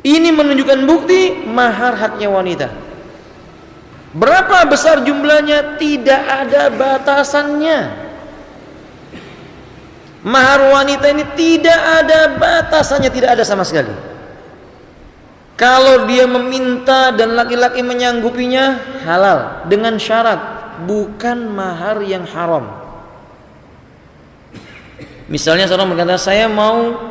Ini menunjukkan bukti mahar haknya wanita. Berapa besar jumlahnya tidak ada batasannya. Mahar wanita ini tidak ada batasannya, tidak ada sama sekali. Kalau dia meminta dan laki-laki menyanggupinya, halal dengan syarat, bukan mahar yang haram. Misalnya seorang berkata, saya mau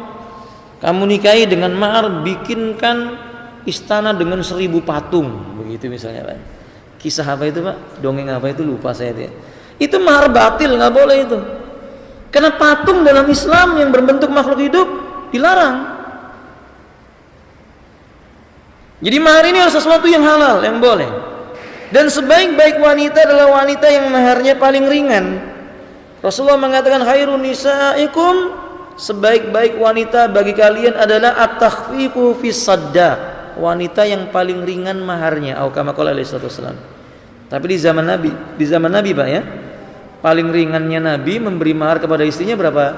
kamu nikahi dengan mahar bikinkan istana dengan 1000 patung, begitu misalnya Pak. Kisah apa itu Pak? Dongeng apa itu? Lupa saya dia. Itu mahar batil, nggak boleh itu. Karena patung dalam Islam yang berbentuk makhluk hidup dilarang. Jadi mahar ini adalah sesuatu yang halal, yang boleh. Dan sebaik-baik wanita adalah wanita yang maharnya paling ringan. Rasulullah mengatakan, khairun nisaikum, sebaik-baik wanita bagi kalian adalah at-takhfifu fis saddaq, wanita yang paling ringan maharnya. Atau kama qala alaihi wasallam. Tapi di zaman Nabi Pak ya, paling ringannya Nabi memberi mahar kepada istrinya berapa?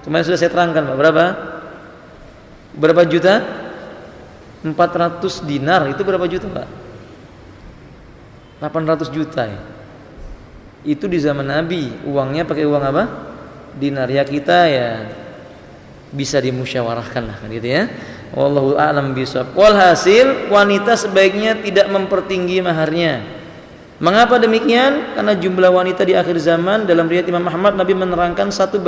Kemarin sudah saya terangkan Pak, berapa juta? 400 dinar, itu berapa juta Pak? 800 juta ya. Itu di zaman Nabi, uangnya pakai uang apa? Dinar. Ya kita ya bisa dimusyawarahkan lah kan gitu ya. Wallahu a'lam bishawab. Walhasil wanita sebaiknya tidak mempertinggi maharnya. Mengapa demikian? Karena jumlah wanita di akhir zaman dalam riwayat Imam Ahmad, Nabi menerangkan 1:50.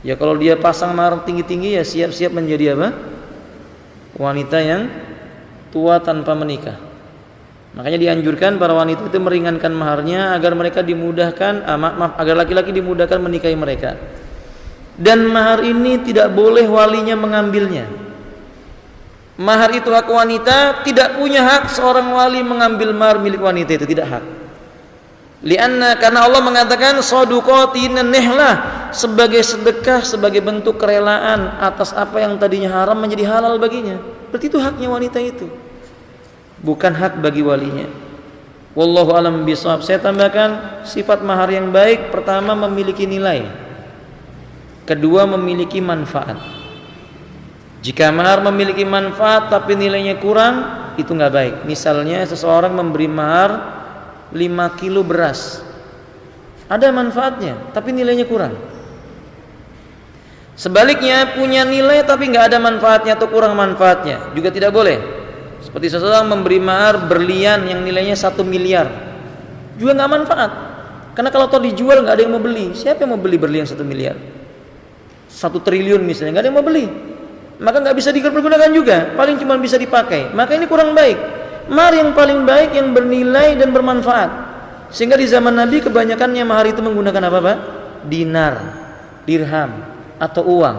Ya kalau dia pasang mahar tinggi-tinggi ya siap-siap menjadi apa? Wanita yang tua tanpa menikah. Makanya dianjurkan para wanita itu meringankan maharnya agar mereka dimudahkan, agar laki-laki dimudahkan menikahi mereka. Dan mahar ini tidak boleh walinya mengambilnya. Mahar itu hak wanita, tidak punya hak seorang wali mengambil mahar milik wanita itu, tidak hak. Karena Allah mengatakan saduqatin nihlah, sebagai sedekah, sebagai bentuk kerelaan atas apa yang tadinya haram menjadi halal baginya. Berarti itu haknya wanita itu, bukan hak bagi walinya. Wallahu a'lam bishawab. Saya tambahkan sifat mahar yang baik, pertama memiliki nilai, kedua memiliki manfaat. Jika mahar memiliki manfaat tapi nilainya kurang, itu nggak baik. Misalnya seseorang memberi mahar 5 kilo beras, ada manfaatnya tapi nilainya kurang. Sebaliknya punya nilai tapi nggak ada manfaatnya atau kurang manfaatnya, juga tidak boleh. Seperti seseorang memberi mahar berlian yang nilainya 1 miliar, juga nggak manfaat. Karena kalau toh dijual nggak ada yang mau beli. Siapa yang mau beli berlian 1 miliar? 1 triliun misalnya, nggak ada yang mau beli. Maka nggak bisa dipergunakan juga, paling cuma bisa dipakai. Maka ini kurang baik. Mahar yang paling baik yang bernilai dan bermanfaat. Sehingga di zaman Nabi kebanyakannya mahar itu menggunakan apa Pak? Dinar, dirham, atau uang.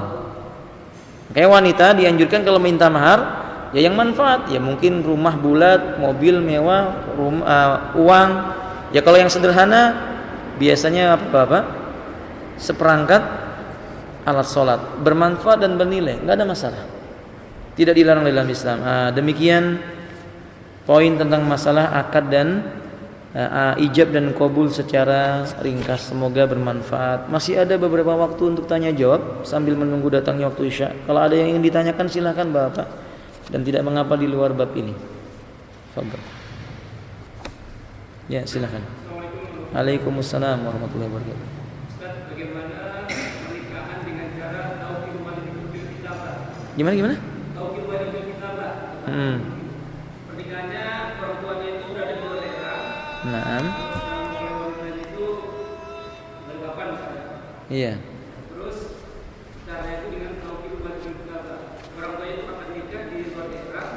Kayak wanita dianjurkan kalau minta mahar ya yang manfaat, ya mungkin rumah bulat, mobil mewah, uang. Ya kalau yang sederhana biasanya apa? Seperangkat alat sholat, bermanfaat dan bernilai, nggak ada masalah, tidak dilarang dalam Islam. Demikian poin tentang masalah akad dan ijab dan qabul secara ringkas. Semoga bermanfaat. Masih ada beberapa waktu untuk tanya jawab sambil menunggu datangnya waktu Isya. Kalau ada yang ingin ditanyakan silahkan Bapak, dan tidak mengapa di luar bab ini. Fadhil. Ya silahkan. Waalaikumsalam warahmatullahi wabarakatuh. Gimana? Pernikahannya perempuannya itu berada di luar daerah. Naam. Wanita itu dari kapan misalnya? Iya. Terus caranya itu dengan tauqif wali kitabah. Orang tua itu akan nikah di luar daerah.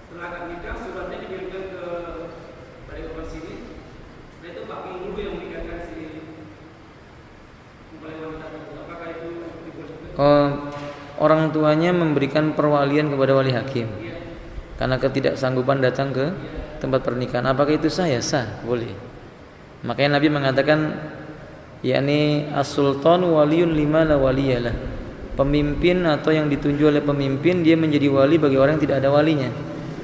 Setelah akan nikah suratnya dikirimkan ke dari orang sini. Nah itu Pak Penghulu yang menikahkan si mempelai wanita itu. Apakah itu dibolehkan? Orang tuanya memberikan perwalian kepada wali hakim karena ketidaksanggupan datang ke tempat pernikahan. Apakah itu sah? Ya sah, boleh. Makanya Nabi mengatakan, yakni as-sultan waliyun lima la waliyalah. Pemimpin atau yang ditunjuk oleh pemimpin dia menjadi wali bagi orang yang tidak ada walinya.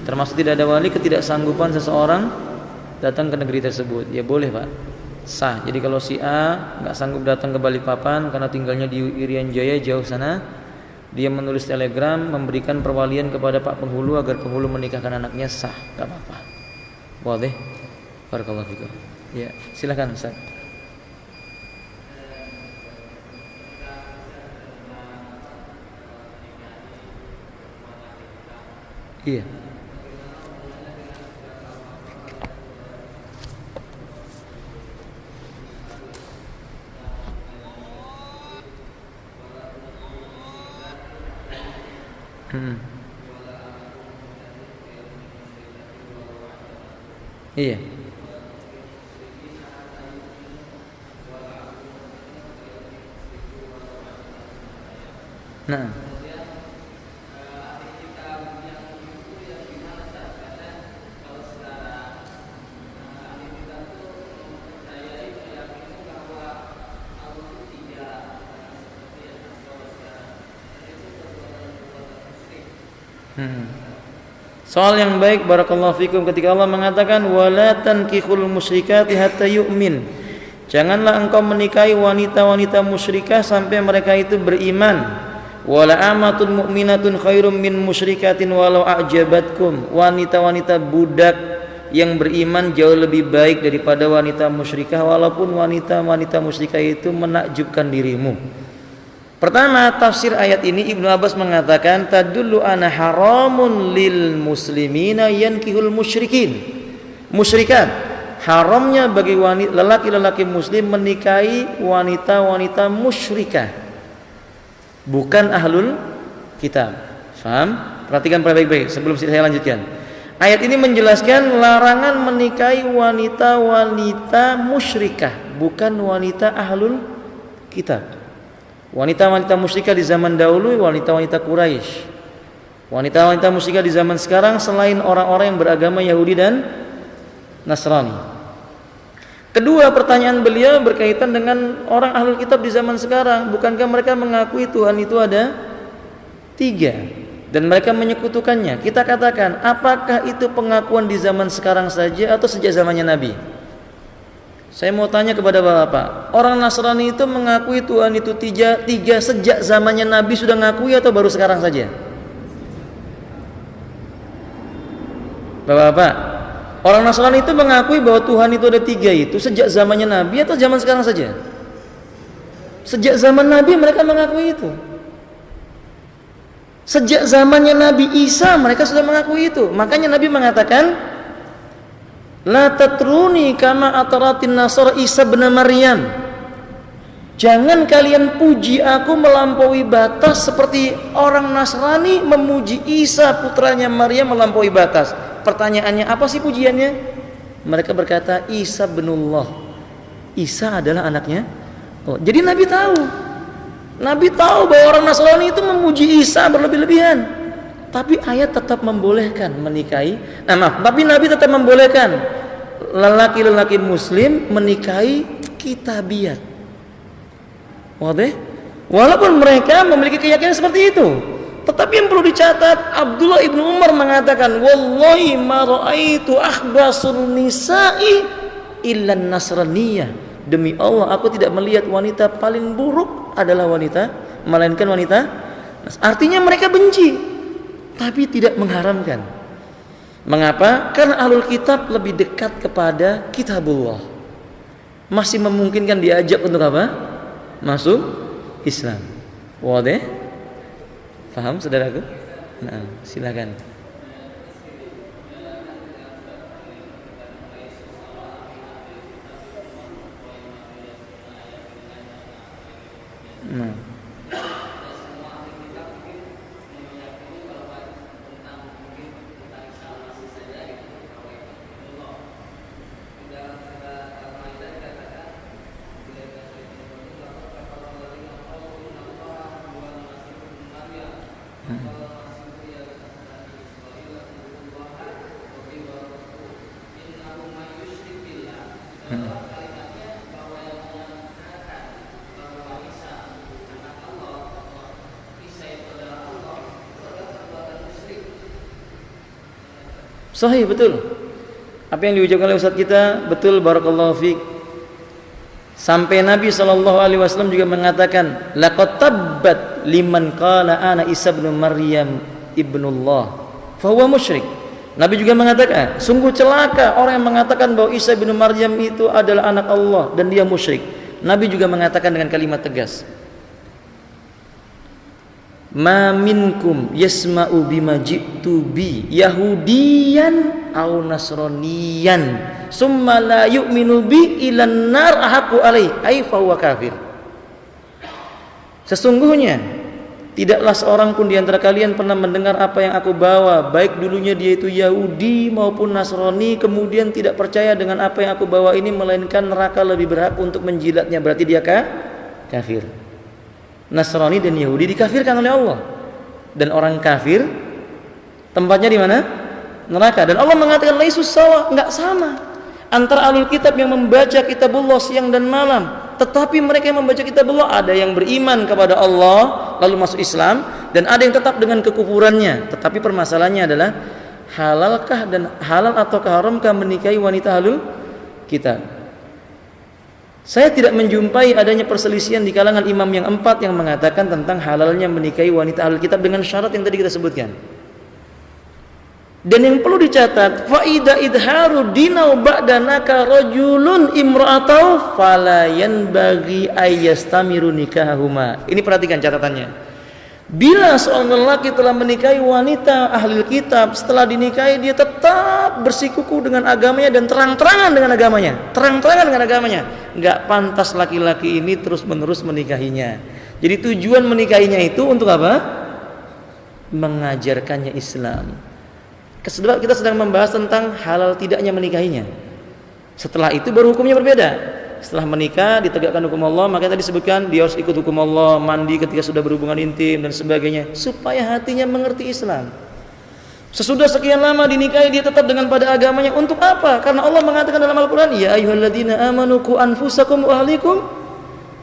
Termasuk tidak ada wali ketidaksanggupan seseorang datang ke negeri tersebut. Ya boleh Pak, sah. Jadi kalau si A nggak sanggup datang ke Balikpapan karena tinggalnya di Irian Jaya jauh sana, dia menulis telegram memberikan perwalian kepada Pak Penghulu agar Penghulu menikahkan anaknya, sah, enggak apa-apa. Boleh. Barakallahu fikum. Ya, silakan Ustaz. Iya. Iya. Nah. Soal yang baik barakallahu fikum ketika Allah mengatakan wala tankihul musyrikati hatta yu'min. Janganlah engkau menikahi wanita-wanita musyrikah sampai mereka itu beriman. Wala amatun mu'minatun khairum min musyrikatin walau a'jabatkum. Wanita-wanita budak yang beriman jauh lebih baik daripada wanita musyrikah walaupun wanita-wanita musyrikah itu menakjubkan dirimu. Pertama, tafsir ayat ini Ibnu Abbas mengatakan tadullu ana haramun lil muslimina yankihul musyrikin. Musyrikat, haramnya bagi lelaki-lelaki muslim menikahi wanita-wanita musyrikah, bukan ahlul kitab. Faham? Perhatikan baik-baik sebelum saya lanjutkan. Ayat ini menjelaskan larangan menikahi wanita-wanita musyrikah, bukan wanita ahlul kitab. Wanita-wanita musyrikah di zaman dahulu wanita-wanita Quraisy. Wanita-wanita musyrikah di zaman sekarang selain orang-orang yang beragama Yahudi dan Nasrani. Kedua, pertanyaan beliau berkaitan dengan orang ahlul kitab di zaman sekarang. Bukankah mereka mengakui Tuhan itu ada 3? dan mereka menyekutukannya. Kita katakan, apakah itu pengakuan di zaman sekarang saja atau sejak zamannya Nabi? Saya mau tanya kepada Bapak, orang Nasrani itu mengakui Tuhan itu tiga sejak zamannya Nabi sudah ngakui atau baru sekarang saja? Bapak-bapak, orang Nasrani itu mengakui bahwa Tuhan itu ada tiga itu sejak zamannya Nabi atau zaman sekarang saja? Sejak zaman Nabi mereka mengakui itu. Sejak zamannya Nabi Isa mereka sudah mengakui itu. Makanya Nabi mengatakan, la tatruni kama ataratin nasara Isa bin Maryam. Jangan kalian puji aku melampaui batas seperti orang Nasrani memuji Isa putranya Maryam melampaui batas. Pertanyaannya, apa sih pujiannya? Mereka berkata, Isa binullah. Isa adalah anaknya. Oh, jadi Nabi tahu. Nabi tahu bahwa orang Nasrani itu memuji Isa berlebih-lebihan. Tapi ayat tetap membolehkan menikahi. Tapi Nabi tetap membolehkan lelaki-lelaki muslim menikahi kitabiat. Wadah? Walaupun mereka memiliki keyakinan seperti itu. Tetapi yang perlu dicatat, Abdullah ibnu Umar mengatakan, wallahi ma ra'aitu akhbasul nisa'i illa nasraniyah. Demi Allah, aku tidak melihat wanita paling buruk adalah wanita, melainkan wanita. Artinya mereka benci, tapi tidak mengharamkan. Mengapa? Karena ahlul kitab lebih dekat kepada kitabullah. Masih memungkinkan diajak untuk apa? Masuk Islam. Wadah? Faham saudaraku? Nah, silakan. Nah. Sahih, betul. Apa yang diucapkan oleh Ustaz kita betul, barakallahu fiik. Sampai Nabi SAW juga mengatakan, laqad tabbat liman qala ana Isa bin Maryam ibnullah fa huwa musyrik. Nabi juga mengatakan, sungguh celaka orang yang mengatakan bahwa Isa bin Maryam itu adalah anak Allah dan dia musyrik. Nabi juga mengatakan dengan kalimat tegas, ma minkum yasma'u bima ji'tu bi yahudiyan aw nasraniyan summa la yu'minu bi ilan nar ahaqu alaihi ay fa huwa kafir. Sesungguhnya tidaklah seorang pun di antara kalian pernah mendengar apa yang aku bawa, baik dulunya dia itu Yahudi maupun Nasrani, kemudian tidak percaya dengan apa yang aku bawa ini, melainkan neraka lebih berhak untuk menjilatnya. Berarti dia kafir. Nasrani dan Yahudi dikafirkan oleh Allah, dan orang kafir tempatnya di mana? Neraka. Dan Allah mengatakan laisus sawa, enggak sama antara ahlul kitab yang membaca kitabullah siang dan malam, tetapi mereka yang membaca kitabullah ada yang beriman kepada Allah lalu masuk Islam, dan ada yang tetap dengan kekufurannya. Tetapi permasalahannya adalah halalkah dan halal atau haramkah menikahi wanita ahlul kitab? Saya tidak menjumpai adanya perselisihan di kalangan imam yang 4 yang mengatakan tentang halalnya menikahi wanita ahlul kitab dengan syarat yang tadi kita sebutkan. Dan yang perlu dicatat, faida idharu dinau ba'danaka rajulun imra'atau fala yanbaghi ayyastamiru nikahahuma. Ini perhatikan catatannya. Bila seorang lelaki telah menikahi wanita ahli kitab, setelah dinikahi dia tetap bersikukuh dengan agamanya dan terang-terangan dengan agamanya. Terang-terangan dengan agamanya. Enggak pantas laki-laki ini terus-menerus menikahinya. Jadi tujuan menikahinya itu untuk apa? Mengajarkannya Islam. Kita sedang membahas tentang halal tidaknya menikahinya. Setelah itu baru hukumnya berbeda. Setelah menikah ditegakkan hukum Allah, maka tadi disebutkan dia harus ikut hukum Allah, mandi ketika sudah berhubungan intim dan sebagainya, supaya hatinya mengerti Islam. Sesudah sekian lama dinikahi dia tetap dengan pada agamanya. Untuk apa? Karena Allah mengatakan dalam Al-Quran, ya ayyuhalladzina amanu qu anfusakum wa ahlikum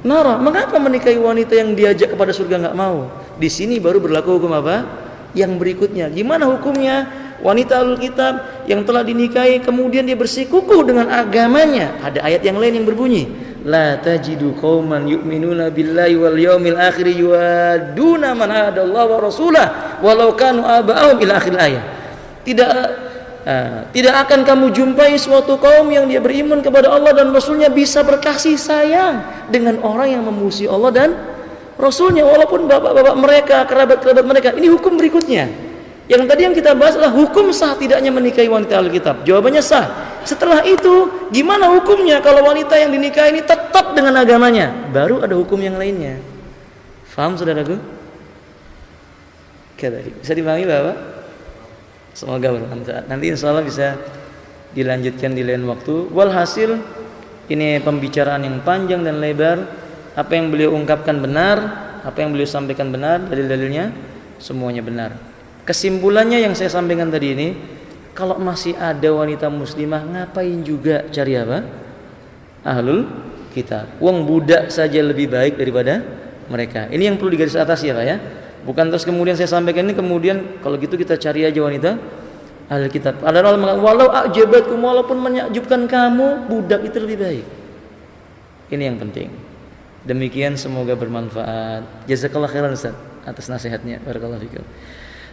nara. Mengapa menikahi wanita yang diajak kepada surga enggak mau? Di sini baru berlaku hukum apa? yang berikutnya. Gimana hukumnya wanita ahlul kitab yang telah dinikahi kemudian dia bersikukuh dengan agamanya? Ada ayat yang lain yang berbunyi, la tajidu qauman yu'minuna billahi wal yaumil akhir yuaduna man hadallaha wa rasulah walau kanu aba'ahum ila akhir ayat. Tidak akan kamu jumpai suatu kaum yang dia beriman kepada Allah dan Rasulnya bisa berkasih sayang dengan orang yang memusuhi Allah dan Rasulnya, walaupun bapak-bapak mereka, kerabat-kerabat mereka. Ini hukum berikutnya. Yang tadi yang kita bahas adalah hukum sah tidaknya menikahi wanita Alkitab. Jawabannya sah. Setelah itu, gimana hukumnya kalau wanita yang dinikahi ini tetap dengan agamanya? Baru ada hukum yang lainnya. Faham saudaraku? Oke, tadi bisa dipahami Bapak? Semoga bermanfaat. Nanti insya Allah bisa dilanjutkan di lain waktu. Walhasil ini pembicaraan yang panjang dan lebar. Apa yang beliau ungkapkan benar, apa yang beliau sampaikan benar, dalil-dalilnya semuanya benar. Kesimpulannya yang saya sampaikan tadi ini, kalau masih ada wanita muslimah, ngapain juga cari apa? Ahlul kitab. Wong budak saja lebih baik daripada mereka. Ini yang perlu digaris atas ya Pak ya. Bukan terus kemudian saya sampaikan ini kemudian kalau gitu kita cari aja wanita ahli kitab. Ada orang mengatakan walau ajabatkum, walaupun menakjubkan kamu, budak itu lebih baik. Ini yang penting. Demikian semoga bermanfaat. Jazakallahu khairan Ustaz atas nasihatnya. Barakallahu fikum.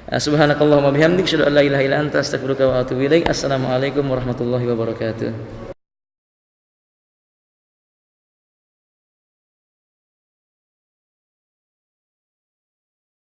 Subhanakallahumma bihamdik asyhadu an la ilaha illa anta astaghfiruka wa atubu ilaik. Assalamualaikum warahmatullahi wabarakatuh.